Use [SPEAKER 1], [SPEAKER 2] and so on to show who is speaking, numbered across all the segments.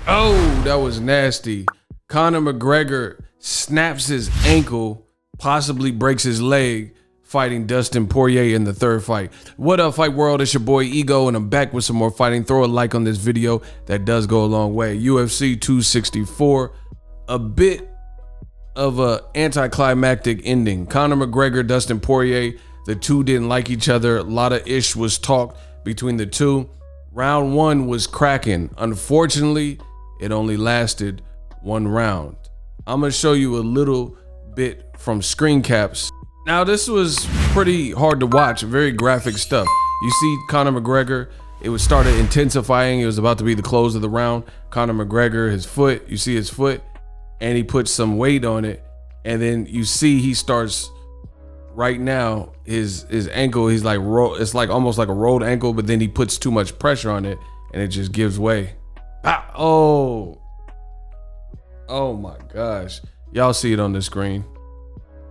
[SPEAKER 1] Oh, that was nasty. Conor McGregor snaps his ankle, possibly breaks his leg, fighting Dustin Porier in the third fight. What up, Fight World? It's your boy Ego, and I'm back with some more fighting. Throw a like on this video. That does go a long way. UFC 264, a bit of a anticlimactic ending. Conor McGregor, Dustin Porier, the two didn't like each other. A lot of ish was talked between the two. Round one was cracking. Unfortunately, it only lasted one round. I'm gonna show you a little bit from screen caps. Now, this was pretty hard to watch, very graphic stuff. You see Conor McGregor, it was started intensifying. It was about to be the close of the round. Conor McGregor, his foot, you see his foot, and he puts some weight on it. And then you see he starts right now, his ankle, he's like, it's like almost like a rolled ankle, but then he puts too much pressure on it and it just gives way. Oh my gosh. Y'all see it on the screen.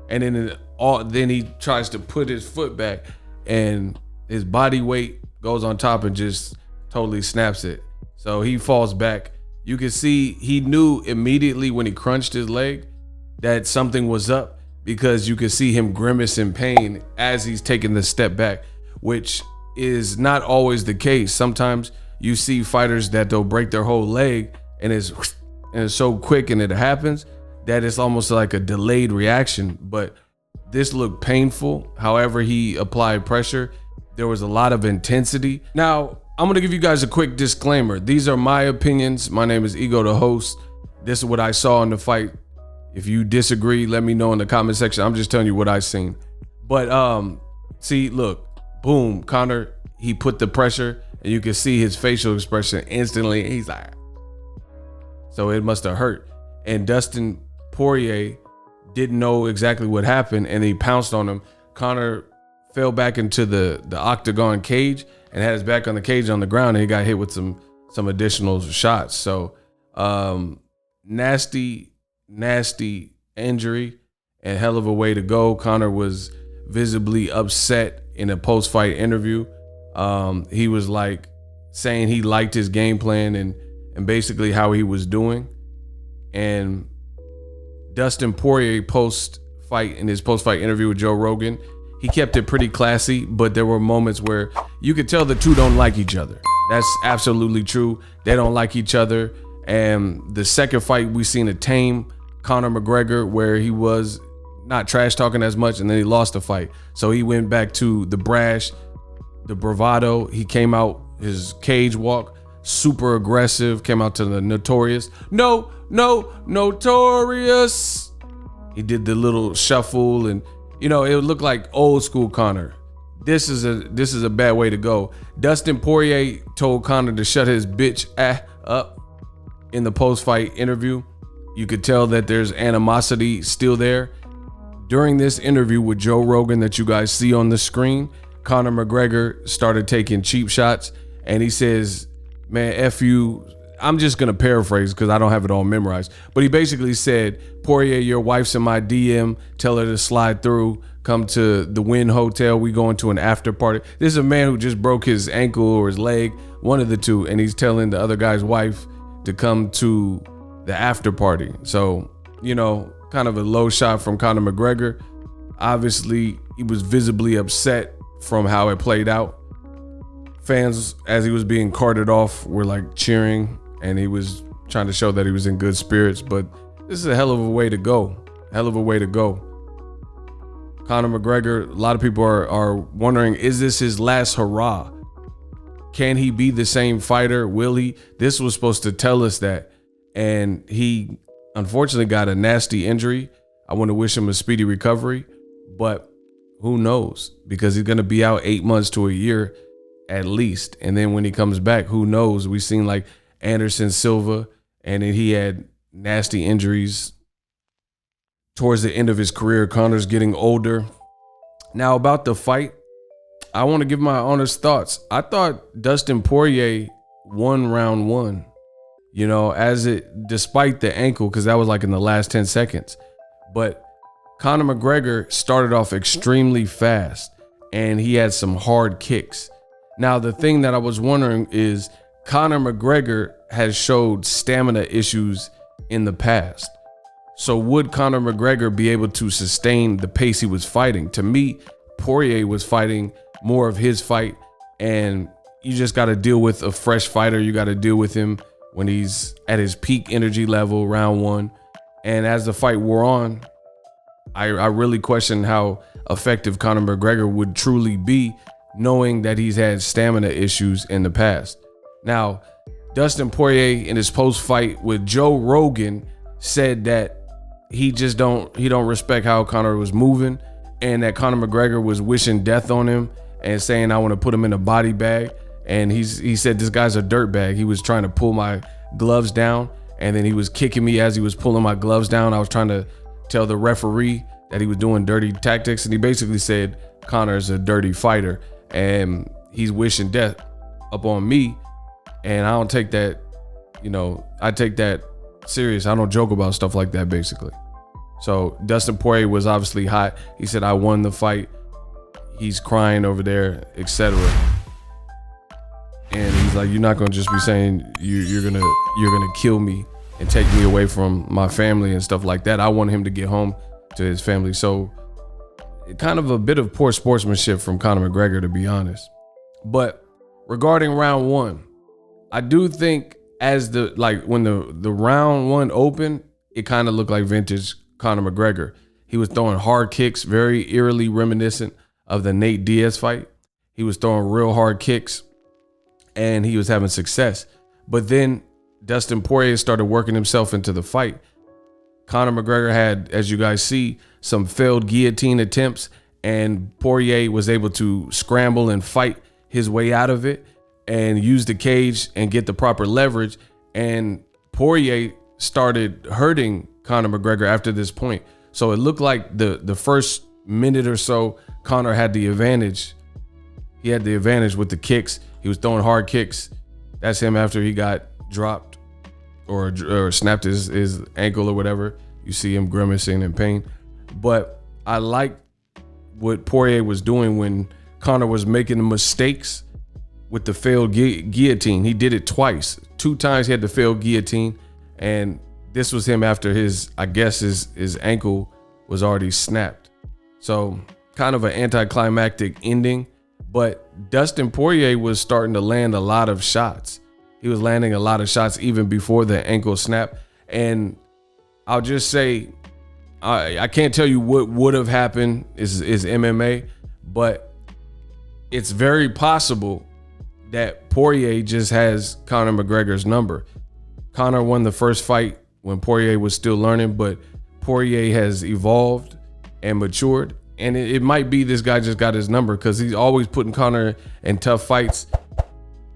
[SPEAKER 1] And then he tries to put his foot back and his body weight goes on top and just totally snaps it. So he falls back. You can see he knew immediately when he crunched his leg that something was up, because you could see him grimace in pain as he's taking the step back, which is not always the case. Sometimes you see fighters that they'll break their whole leg and it's so quick and it happens that it's almost like a delayed reaction. But this looked painful. However, he applied pressure. There was a lot of intensity. Now, I'm gonna give you guys a quick disclaimer. These are my opinions. My name is Ego, the host. This is what I saw in the fight. If you disagree, let me know in the comment section. I'm just telling you what I seen. But see, look, boom, Conor, he put the pressure and you can see his facial expression instantly. He's like, so it must have hurt. And Dustin Porier didn't know exactly what happened and he pounced on him. Conor fell back into the octagon cage and had his back on the cage on the ground, and he got hit with some additional shots. So nasty injury and hell of a way to go. Conor was visibly upset in a post-fight interview. He was like saying he liked his game plan and basically how he was doing. And Dustin Porier in his post-fight interview with Joe Rogan, he kept it pretty classy, but there were moments where you could tell the two don't like each other. That's absolutely true. They don't like each other. And the second fight, we seen a tame Conor McGregor where he was not trash talking as much, and then he lost the fight. So he went back to the brash, the bravado. He came out his cage walk, super aggressive, came out to the notorious. Notorious. He did the little shuffle, and it looked like old school Conor. This is a bad way to go. Dustin Porier told Conor to shut his bitch up in the post-fight interview. You could tell that there's animosity still there. During this interview with Joe Rogan that you guys see on the screen, Conor McGregor started taking cheap shots, and he says, man, F you. I'm just gonna paraphrase because I don't have it all memorized, but he basically said, Poirier, your wife's in my DM, tell her to slide through, come to the Wynn Hotel, we going to an after party. This is a man who just broke his ankle or his leg, one of the two, and he's telling the other guy's wife to come to the after party. So, kind of a low shot from Conor McGregor. Obviously, he was visibly upset from how it played out. Fans, as he was being carted off, were like cheering, and he was trying to show that he was in good spirits. But this is a hell of a way to go. Hell of a way to go. Conor McGregor, a lot of people are wondering, is this his last hurrah? Can he be the same fighter? Will he? This was supposed to tell us that. And he unfortunately got a nasty injury. I want to wish him a speedy recovery, but who knows? Because he's going to be out 8 months to a year at least. And then when he comes back, who knows? We've seen like Anderson Silva, and then he had nasty injuries towards the end of his career. Conor's getting older. Now about the fight, I want to give my honest thoughts. I thought Dustin Porier won round one, despite the ankle, because that was like in the last 10 seconds. But Conor McGregor started off extremely fast and he had some hard kicks. Now, the thing that I was wondering is, Conor McGregor has showed stamina issues in the past. So would Conor McGregor be able to sustain the pace he was fighting? To me, Poirier was fighting more of his fight, and you just got to deal with a fresh fighter. You got to deal with him when he's at his peak energy level, round one. And as the fight wore on, I really question how effective Conor McGregor would truly be, knowing that he's had stamina issues in the past. Now, Dustin Poirier in his post-fight with Joe Rogan said that he don't respect how Conor was moving, and that Conor McGregor was wishing death on him and saying, I want to put him in a body bag. And he said, this guy's a dirtbag. He was trying to pull my gloves down, and then he was kicking me as he was pulling my gloves down. I was trying to tell the referee that he was doing dirty tactics, and he basically said Conor's a dirty fighter and he's wishing death upon me. And I don't take that, I take that serious. I don't joke about stuff like that, basically. So Dustin Poirier was obviously hot. He said, I won the fight. He's crying over there, etc. And he's like, you're not gonna just be saying you're gonna kill me and take me away from my family and stuff like that. I want him to get home to his family. So kind of a bit of poor sportsmanship from Conor McGregor, to be honest. But regarding round one, I do think when the round one opened, it kind of looked like vintage Conor McGregor. He was throwing hard kicks, very eerily reminiscent of the Nate Diaz fight. He was throwing real hard kicks and he was having success. But then Dustin Poirier started working himself into the fight. Conor McGregor had, as you guys see, some failed guillotine attempts, and Poirier was able to scramble and fight his way out of it and use the cage and get the proper leverage. And Poirier started hurting Conor McGregor after this point. So it looked like the first minute or so, Conor had the advantage. He had the advantage with the kicks. He was throwing hard kicks. That's him after he got dropped or snapped his ankle or whatever. You see him grimacing in pain. But I like what Poirier was doing when Conor was making the mistakes with the failed guillotine. He did it twice. 2 times he had the failed guillotine, and this was him after his ankle was already snapped. So kind of an anticlimactic ending, but Dustin Poirier was starting to land a lot of shots. He was landing a lot of shots even before the ankle snap. And I'll just say, I can't tell you what would have happened is MMA, but it's very possible that Poirier just has Conor McGregor's number. Conor won the first fight when Poirier was still learning, but Poirier has evolved and matured. And it might be this guy just got his number because he's always putting Conor in tough fights.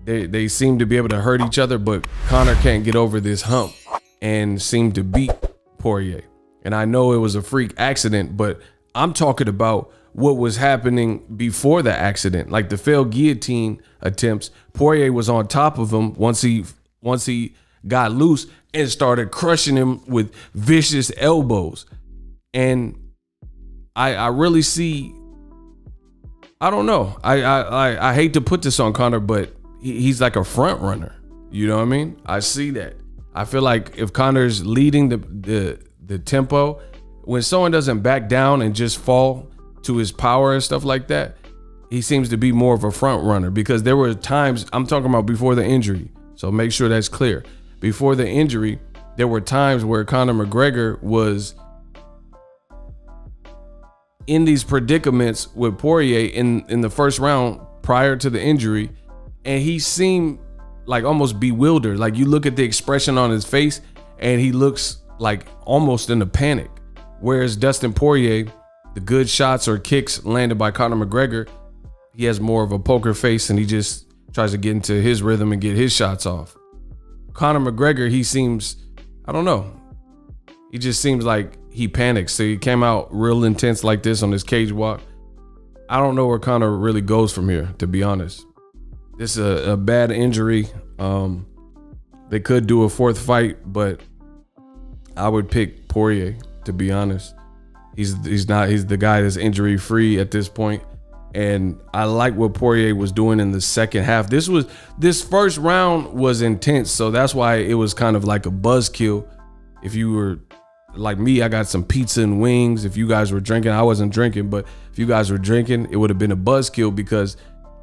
[SPEAKER 1] They seem to be able to hurt each other, but Conor can't get over this hump and seem to beat Poirier. And I know it was a freak accident, but I'm talking about what was happening before the accident, like the failed guillotine attempts. Poirier was on top of him once he got loose and started crushing him with vicious elbows. And I really see, I don't know. I hate to put this on Conor, but he's like a front runner. You know what I mean? I see that. I feel like if Conor's leading the tempo, when someone doesn't back down and just fall to his power and stuff like that, he seems to be more of a front runner, because there were times, I'm talking about before the injury, so make sure that's clear. Before the injury, there were times where Conor McGregor was in these predicaments with Poirier in the first round prior to the injury, and he seemed like almost bewildered. Like, you look at the expression on his face and he looks like almost in a panic. Whereas Dustin Poirier, the good shots or kicks landed by Conor McGregor, he has more of a poker face and he just tries to get into his rhythm and get his shots off. Conor McGregor, he seems, I don't know, he just seems like he panics. So he came out real intense like this on his cage walk. I don't know where Conor really goes from here, to be honest. This is a bad injury. They could do a fourth fight, but I would pick Poirier, to be honest. He's the guy that's injury free at this point, And I like what Poirier was doing in the second half. This first round was intense, so that's why it was kind of like a buzzkill. If you were like me, I got some pizza and wings. If you guys were drinking, I wasn't drinking, but if you guys were drinking, it would have been a buzzkill because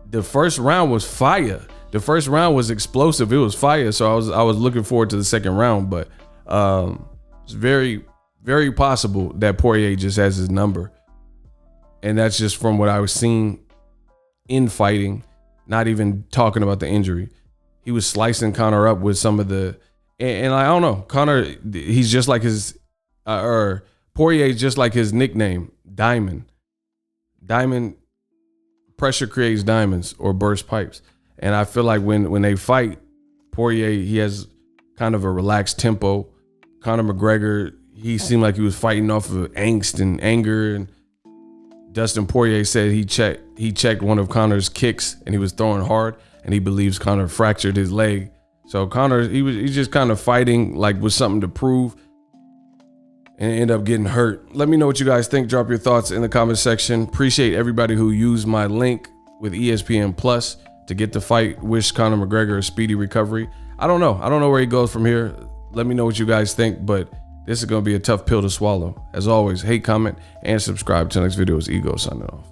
[SPEAKER 1] the first round was fire. The first round was explosive. It was fire. So I was looking forward to the second round, but it's very, very possible that Poirier just has his number. And that's just from what I was seeing in fighting, not even talking about the injury. He was slicing Conor up with some of the, and I don't know, Conor, he's just like his, or Poirier's just like his nickname, Diamond. Diamond, pressure creates diamonds or burst pipes. And I feel like when they fight, Poirier, he has kind of a relaxed tempo. Conor McGregor, he seemed like he was fighting off of angst and anger. And Dustin Porier said he checked one of Conor's kicks and he was throwing hard, and he believes Conor fractured his leg. So Conor, he's just kind of fighting like with something to prove, and end up getting hurt. Let me know what you guys think. Drop your thoughts in the comment section. Appreciate everybody who used my link with ESPN Plus to get the fight. Wish Conor McGregor a speedy recovery. I don't know where he goes from here. Let me know what you guys think, but this is going to be a tough pill to swallow. As always, hate, comment, and subscribe. Till next video is Ego signing off.